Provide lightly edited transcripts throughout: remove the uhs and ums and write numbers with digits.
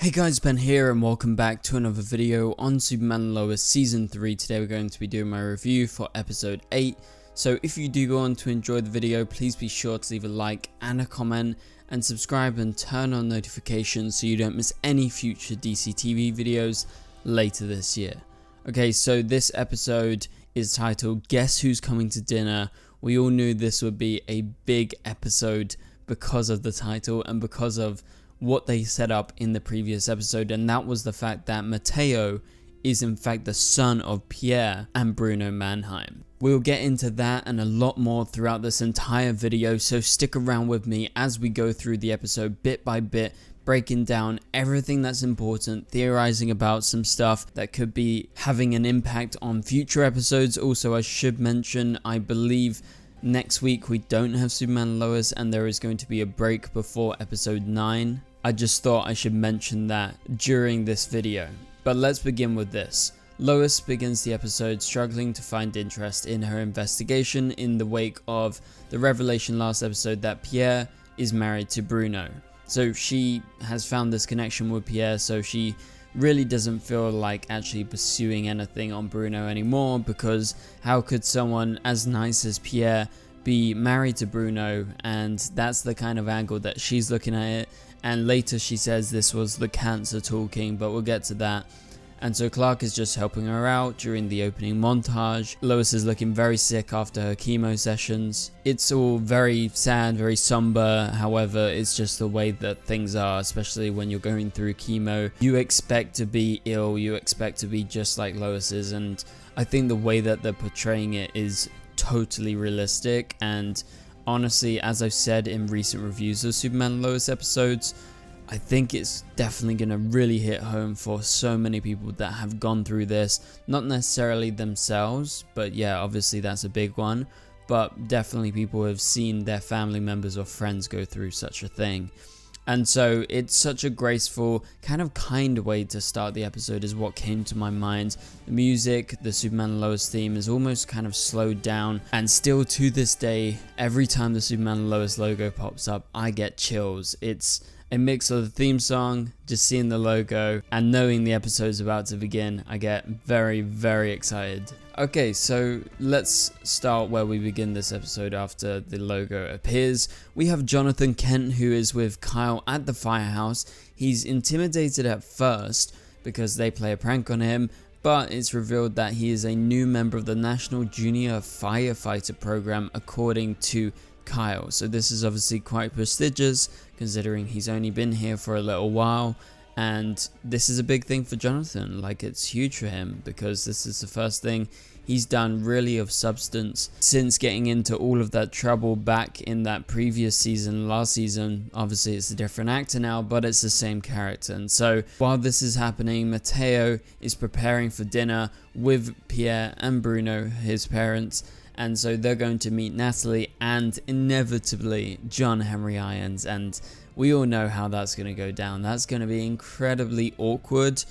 Hey guys, Ben here and welcome back to another video on Superman and Lois Season 3. Today we're going to be doing my review for Episode 8. So if you do go on to enjoy the video, please be sure to leave a like and a comment and subscribe and turn on notifications so you don't miss any future DCTV videos later this year. Okay, so this episode is titled Guess Who's Coming to Dinner. We all knew this would be a big episode because of the title and because of what they set up in the previous episode, and that was the fact that Mateo is in fact the son of Pierre and Bruno Mannheim. We'll get into that and a lot more throughout this entire video, so stick around with me as we go through the episode bit by bit, breaking down everything that's important, theorizing about some stuff that could be having an impact on future episodes. Also, I should mention, I believe next week we don't have Superman and Lois and there is going to be a break before episode 9. I just thought I should mention that during this video. But let's begin with this. Lois begins the episode struggling to find interest in her investigation in the wake of the revelation last episode that Pierre is married to Bruno. So she has found this connection with Pierre, so she really doesn't feel like actually pursuing anything on Bruno anymore, because how could someone as nice as Pierre be married to Bruno? And that's the kind of angle that she's looking at it. And later she says this was the cancer talking, but we'll get to that. And so Clark is just helping her out during the opening montage. Lois is looking very sick after her chemo sessions. It's all very sad, very somber. However, it's just the way that things are, especially when you're going through chemo. You expect to be ill, you expect to be just like Lois is, and I think the way that they're portraying it is totally realistic. And honestly, as I've said in recent reviews of Superman and Lois episodes, I think it's definitely going to really hit home for so many people that have gone through this. Not necessarily themselves, but yeah, obviously that's a big one. But definitely people who have seen their family members or friends go through such a thing. And so it's such a graceful, kind of kind way to start the episode is what came to my mind. The music, the Superman and Lois theme is almost kind of slowed down, and still to this day, every time the Superman and Lois logo pops up, I get chills. It's a mix of the theme song, just seeing the logo, and knowing the episode's about to begin. I get very, very excited. Okay, so let's start where we begin this episode after the logo appears. We have Jonathan Kent, who is with Kyle at the firehouse. He's intimidated at first because they play a prank on him, but it's revealed that he is a new member of the National Junior Firefighter Program, according to Kyle. So this is obviously quite prestigious, considering he's only been here for a little while. And this is a big thing for Jonathan, like it's huge for him, because this is the first thing he's done really of substance since getting into all of that trouble back in that previous season, last season. Obviously it's a different actor now, but it's the same character. And so while this is happening, Mateo is preparing for dinner with Pierre and Bruno, his parents. And so they're going to meet Natalie and inevitably John Henry Irons, and we all know how that's going to go down. That's going to be incredibly awkward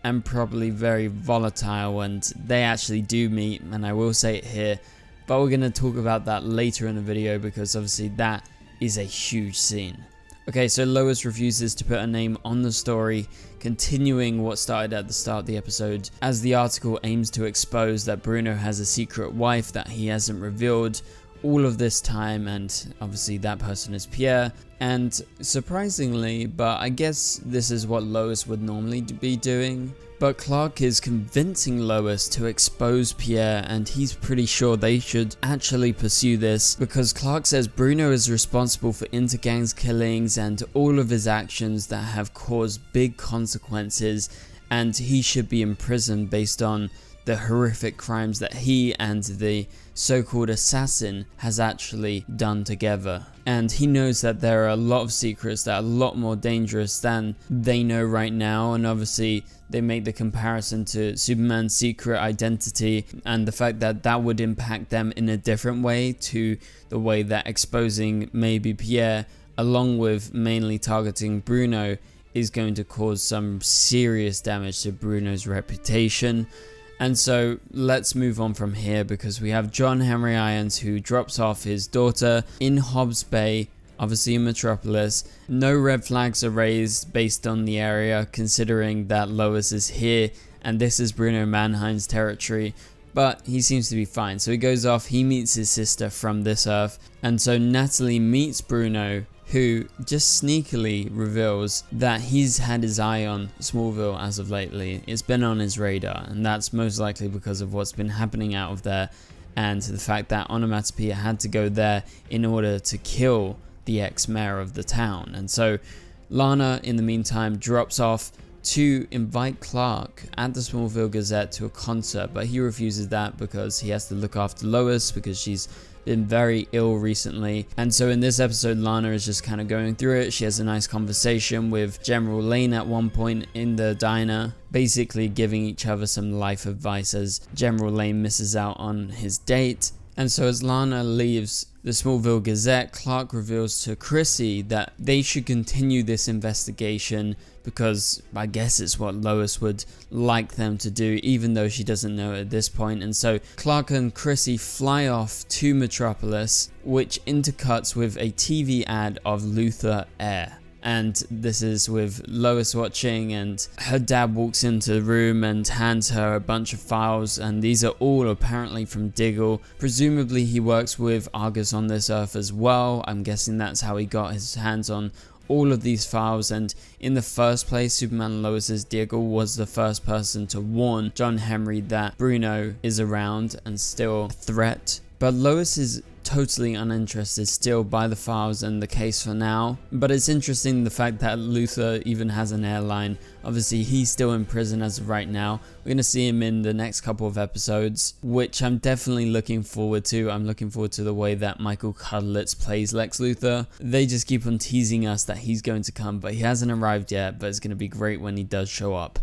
and probably very volatile, and they actually do meet, and I will say it here, but we're going to talk about that later in the video because obviously that is a huge scene. Okay, so Lois refuses to put her name on the story, continuing what started at the start of the episode, as the article aims to expose that Bruno has a secret wife that he hasn't revealed all of this time, and obviously that person is Pierre. And surprisingly, but I guess this is what Lois would normally be doing, but Clark is convincing Lois to expose Pierre, and he's pretty sure they should actually pursue this because Clark says Bruno is responsible for intergangs killings and all of his actions that have caused big consequences, and he should be imprisoned based on the horrific crimes that he and the so-called assassin has actually done together. And he knows that there are a lot of secrets that are a lot more dangerous than they know right now, and obviously they make the comparison to Superman's secret identity and the fact that that would impact them in a different way to the way that exposing maybe Pierre along with mainly targeting Bruno is going to cause some serious damage to Bruno's reputation. And so let's move on from here because we have John Henry Irons, who drops off his daughter in Hobbs Bay obviously in Metropolis. No red flags are raised based on the area, considering that Lois is here and this is Bruno Mannheim's territory. But he seems to be fine. So he goes off, he meets his sister from this Earth. And so Natalie meets Bruno, who just sneakily reveals that he's had his eye on Smallville as of lately. It's been on his radar, and that's most likely because of what's been happening out of there, and the fact that Onomatopoeia had to go there in order to kill the ex-mayor of the town. And so Lana, in the meantime, drops off to invite Clark at the Smallville Gazette to a concert, but he refuses that because he has to look after Lois because she's been very ill recently. And so in this episode, Lana is just kind of going through it. She has a nice conversation with General Lane at one point in the diner, basically giving each other some life advice as General Lane misses out on his date. And so as Lana leaves the Smallville Gazette, Clark reveals to Chrissy that they should continue this investigation because I guess it's what Lois would like them to do, even though she doesn't know at this point. And so Clark and Chrissy fly off to Metropolis, which intercuts with a TV ad of Luthor Air. And this is with Lois watching, and her dad walks into the room and hands her a bunch of files, and these are all apparently from Diggle. Presumably he works with Argus on this Earth as well. I'm guessing that's how he got his hands on all of these files. And in the first place, Superman Lois's Diggle was the first person to warn John Henry that Bruno is around and still a threat. But Lois is totally uninterested still by the files and the case for now. But it's interesting the fact that Luthor even has an airline. Obviously he's still in prison as of right now. We're going to see him in the next couple of episodes, which I'm definitely looking forward to. I'm looking forward to the way that Michael Cudlitz plays Lex Luthor. They just keep on teasing us that he's going to come, but he hasn't arrived yet, but it's going to be great when he does show up.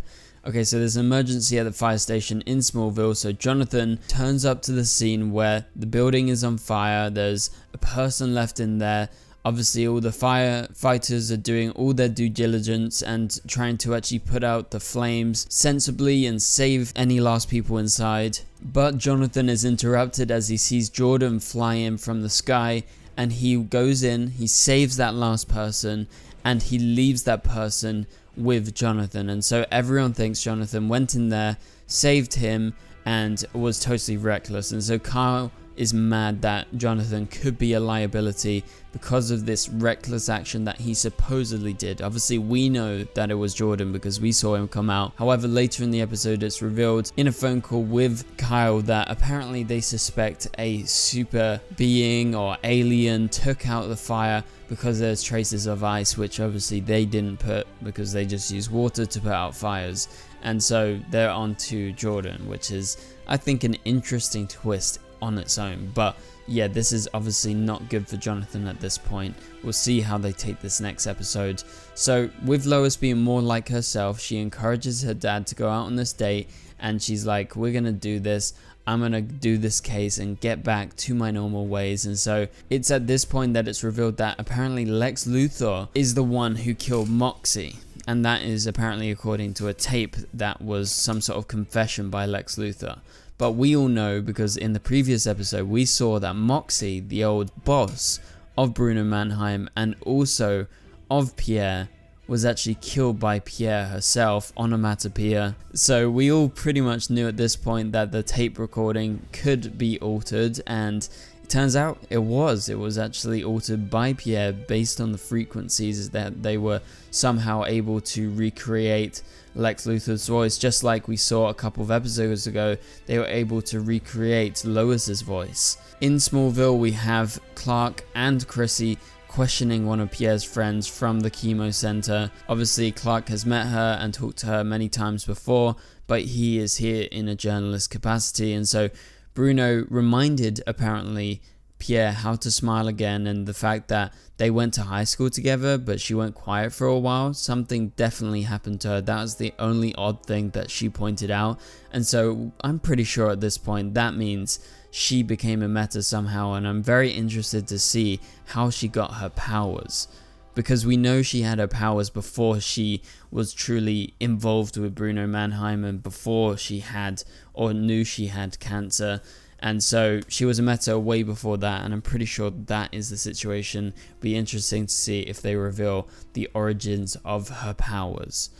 Okay, so there's an emergency at the fire station in Smallville, so Jonathan turns up to the scene where the building is on fire. There's a person left in there. Obviously all the firefighters are doing all their due diligence and trying to actually put out the flames sensibly and save any last people inside. But Jonathan is interrupted as he sees Jordan fly in from the sky, and he goes in, he saves that last person, and he leaves that person with Jonathan. And so everyone thinks Jonathan went in there, saved him, and was totally reckless. And so Kyle is mad that Jonathan could be a liability because of this reckless action that he supposedly did. Obviously we know that it was Jordan because we saw him come out. However, later in the episode it's revealed in a phone call with Kyle that apparently they suspect a super being or alien took out the fire because there's traces of ice, which obviously they didn't put because they just use water to put out fires. And so they're on to Jordan, which is, I think, an interesting twist on its own. But yeah, this is obviously not good for Jonathan at this point. We'll see how they take this next episode. So with Lois being more like herself, she encourages her dad to go out on this date, and she's like, we're gonna do this, I'm gonna do this case and get back to my normal ways. And so it's at this point that it's revealed that apparently Lex Luthor is the one who killed Moxie. And that is apparently according to a tape that was some sort of confession by Lex Luthor. But we all know, because in the previous episode we saw that Moxie, the old boss of Bruno Mannheim and also of Pierre, was actually killed by Pierre herself, Onomatopoeia. So we all pretty much knew at this point that the tape recording could be altered, and it turns out it was actually altered by Pierre based on the frequencies that they were somehow able to recreate Lex Luthor's voice, just like we saw a couple of episodes ago. They were able to recreate Lois's voice. In Smallville we have Clark and Chrissy questioning one of Pierre's friends from the chemo center. Obviously Clark has met her and talked to her many times before, but he is here in a journalist capacity. And so Bruno reminded apparently Pierre how to smile again, and the fact that they went to high school together but she went quiet for a while. Something definitely happened to her. That was the only odd thing that she pointed out. And so I'm pretty sure at this point that means she became a meta somehow, and I'm very interested to see how she got her powers, because we know she had her powers before she was truly involved with Bruno Mannheim and before she had or knew she had cancer. And so she was a Meta way before that, and I'm pretty sure that is the situation. Be interesting to see if they reveal the origins of her powers.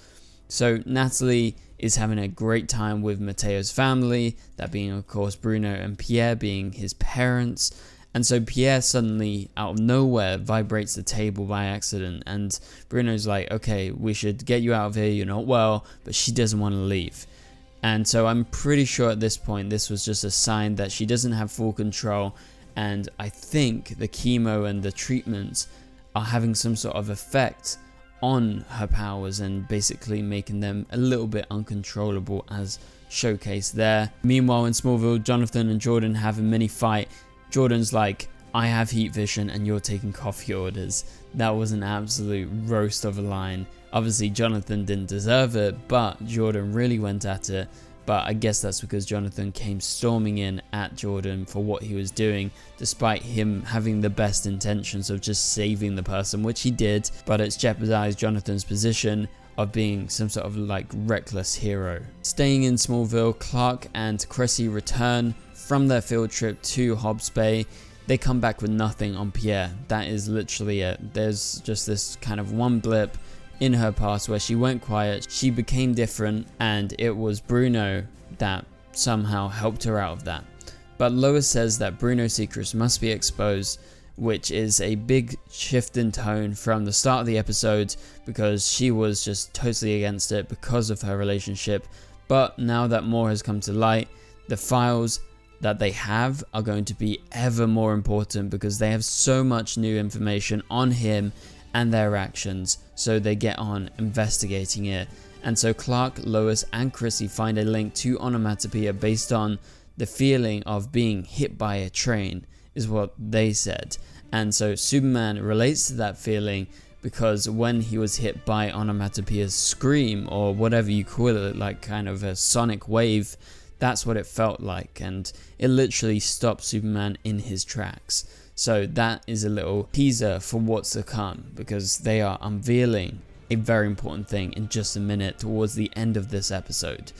So Natalie is having a great time with Matteo's family, that being of course Bruno and Pierre being his parents. And so Pierre suddenly out of nowhere vibrates the table by accident, and Bruno's like, okay, we should get you out of here, you're not well, but she doesn't want to leave. And so I'm pretty sure at this point this was just a sign that she doesn't have full control, and I think the chemo and the treatments are having some sort of effect on her powers and basically making them a little bit uncontrollable, as showcased there. Meanwhile in Smallville, Jonathan and Jordan have a mini fight. Jordan's like, I have heat vision and you're taking coffee orders. That was an absolute roast of a line. Obviously Jonathan didn't deserve it, but Jordan really went at it. But I guess that's because Jonathan came storming in at Jordan for what he was doing, despite him having the best intentions of just saving the person, which he did, but it's jeopardized Jonathan's position of being some sort of like reckless hero. Staying in Smallville, Clark and Cressy return from their field trip to Hobbs Bay. They come back with nothing on Pierre. That is literally it. There's just this kind of one blip in her past where she went quiet, she became different, and it was Bruno that somehow helped her out of that. But Lois says that Bruno's secrets must be exposed, which is a big shift in tone from the start of the episode, because she was just totally against it because of her relationship. But now that more has come to light, the files that they have are going to be ever more important, because they have so much new information on him and their actions, so they get on investigating it. And so Clark, Lois and Cressy find a link to onomatopoeia based on the feeling of being hit by a train, is what they said. And so Superman relates to that feeling because when he was hit by onomatopoeia's scream, or whatever you call it, like kind of a sonic wave, that's what it felt like, and it literally stopped Superman in his tracks. So that is a little teaser for what's to come, because they are unveiling a very important thing in just a minute towards the end of this episode.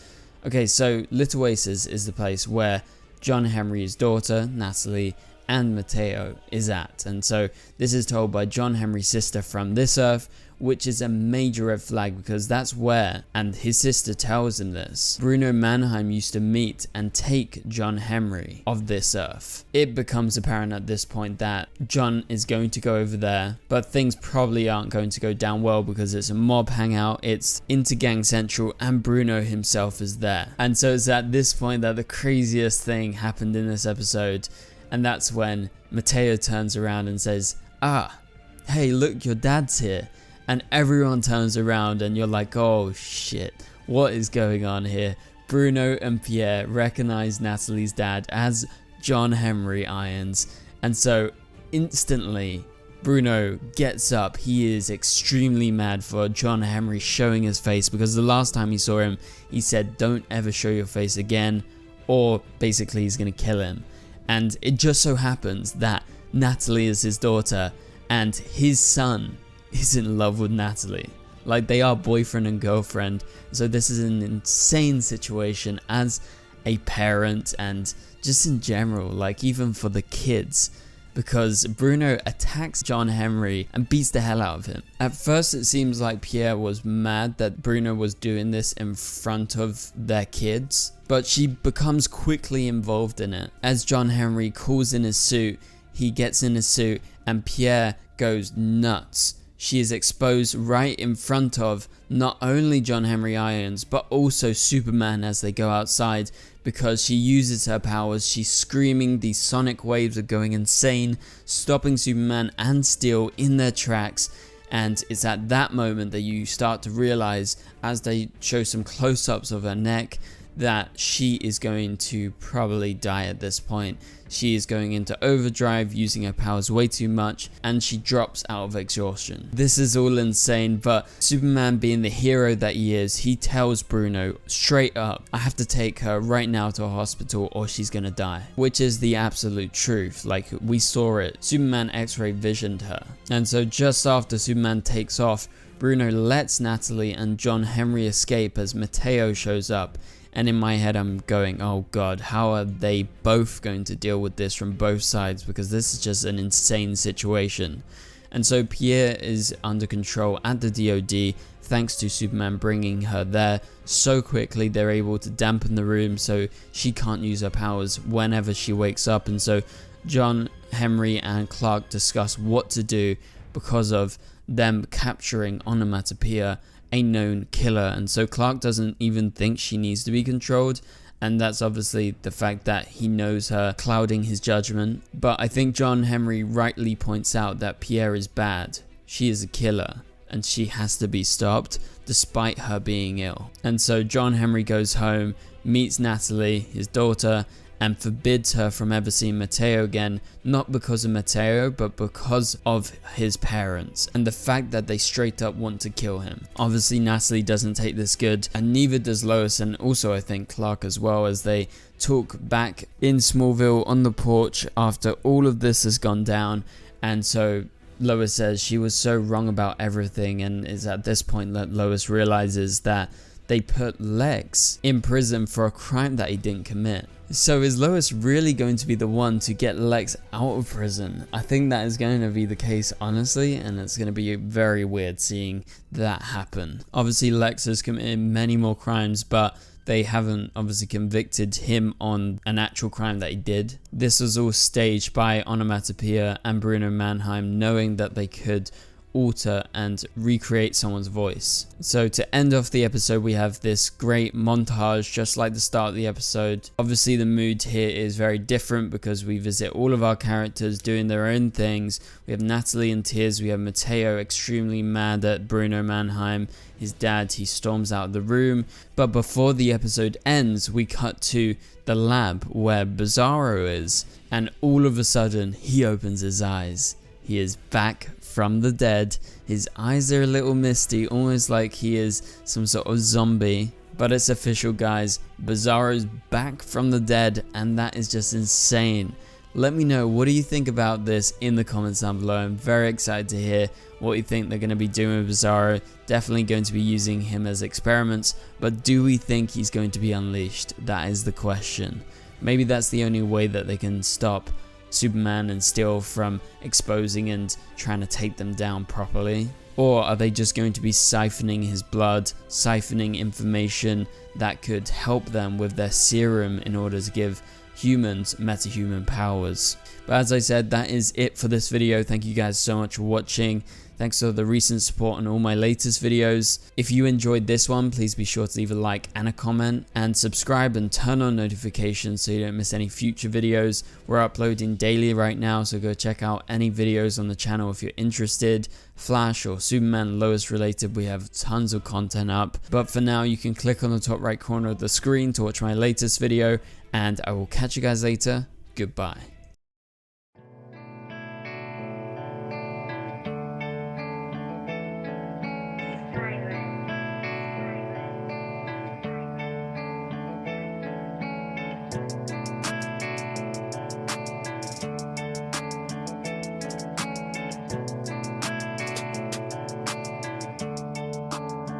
Okay, so Little Oasis is the place where John Henry's daughter, Natalie, and Matteo is at. And so this is told by John Henry's sister from this Earth, which is a major red flag, because that's where, and his sister tells him this, Bruno Mannheim used to meet and take John Henry of this Earth. It becomes apparent at this point that John is going to go over there, but things probably aren't going to go down well, because it's a mob hangout, it's Intergang Central, and Bruno himself is there. And so it's at this point that the craziest thing happened in this episode, and that's when Matteo turns around and says, ah, hey, look, your dad's here. And everyone turns around and you're like, oh shit, what is going on here? Bruno and Pierre recognize Natalie's dad as John Henry Irons. And so instantly Bruno gets up. He is extremely mad for John Henry showing his face, because the last time he saw him, he said, don't ever show your face again, or basically he's going to kill him. And it just so happens that Natalie is his daughter, and his son is in love with Natalie. Like, they are boyfriend and girlfriend. So this is an insane situation as a parent, and just in general, like even for the kids, because Bruno attacks John Henry and beats the hell out of him. At first it seems like Pierre was mad that Bruno was doing this in front of their kids, but she becomes quickly involved in it. As John Henry calls in his suit, he gets in his suit and Pierre goes nuts. She is exposed right in front of not only John Henry Irons, but also Superman as they go outside, because she uses her powers. She's screaming, these sonic waves are going insane, stopping Superman and Steel in their tracks. And it's at that moment that you start to realize, as they show some close-ups of her neck, that she is going to probably die at this point. She is going into overdrive, using her powers way too much, and she drops out of exhaustion. This is all insane, but Superman, being the hero that he is, he tells Bruno straight up, I have to take her right now to a hospital or she's gonna die. Which is the absolute truth. Like, we saw it. Superman X-ray visioned her. And so just after Superman takes off, Bruno lets Natalie and John Henry escape as Matteo shows up. And in my head I'm going, oh god, how are they both going to deal with this from both sides, because this is just an insane situation. And so Pierre is under control at the DOD thanks to Superman bringing her there so quickly. They're able to dampen the room so she can't use her powers whenever she wakes up. And so John, Henry and Clark discuss what to do because of them capturing Onomatopoeia, a known killer. And so Clark doesn't even think she needs to be controlled, and that's obviously the fact that he knows her, clouding his judgment. But I think John Henry rightly points out that Pierre is bad. She is a killer and she has to be stopped despite her being ill. And so John Henry goes home, meets Natalie, his daughter, and forbids her from ever seeing Matteo again, not because of Matteo, but because of his parents and the fact that they straight up want to kill him. Obviously Natalie doesn't take this good, and neither does Lois, and also I think Clark as well, as they talk back in Smallville on the porch after all of this has gone down. And so Lois says she was so wrong about everything, and is at this point that Lois realizes that they put Lex in prison for a crime that he didn't commit. So is Lois really going to be the one to get Lex out of prison? I think that is going to be the case, honestly, and it's going to be very weird seeing that happen. Obviously Lex has committed many more crimes, but they haven't obviously convicted him on an actual crime that he did. This was all staged by Onomatopoeia and Bruno Mannheim, knowing that they could alter and recreate someone's voice. So to end off the episode, we have this great montage just like the start of the episode. Obviously the mood here is very different because we visit all of our characters doing their own things. We have Natalie in tears, we have Matteo extremely mad at Bruno Mannheim, his dad. He storms out of the room. But before the episode ends, we cut to the lab where Bizarro is, and all of a sudden he opens his eyes. He is back from the dead. His eyes are a little misty, almost like he is some sort of zombie. But it's official, guys. Bizarro's back from the dead, and that is just insane. Let me know, what do you think about this in the comments down below. I'm very excited to hear what you think they're going to be doing with Bizarro. Definitely going to be using him as experiments, but do we think he's going to be unleashed? That is the question. Maybe that's the only way that they can stop Superman and Steel from exposing and trying to take them down properly. Or are they just going to be siphoning his blood, siphoning information that could help them with their serum in order to give humans metahuman powers? But as I said, that is it for this video. Thank you guys so much for watching. Thanks for the recent support on all my latest videos. If you enjoyed this one, please be sure to leave a like and a comment, and subscribe and turn on notifications so you don't miss any future videos. We're uploading daily right now, so go check out any videos on the channel if you're interested. Flash or Superman, Lois related, we have tons of content up. But for now, you can click on the top right corner of the screen to watch my latest video, and I will catch you guys later. Goodbye.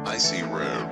I see red.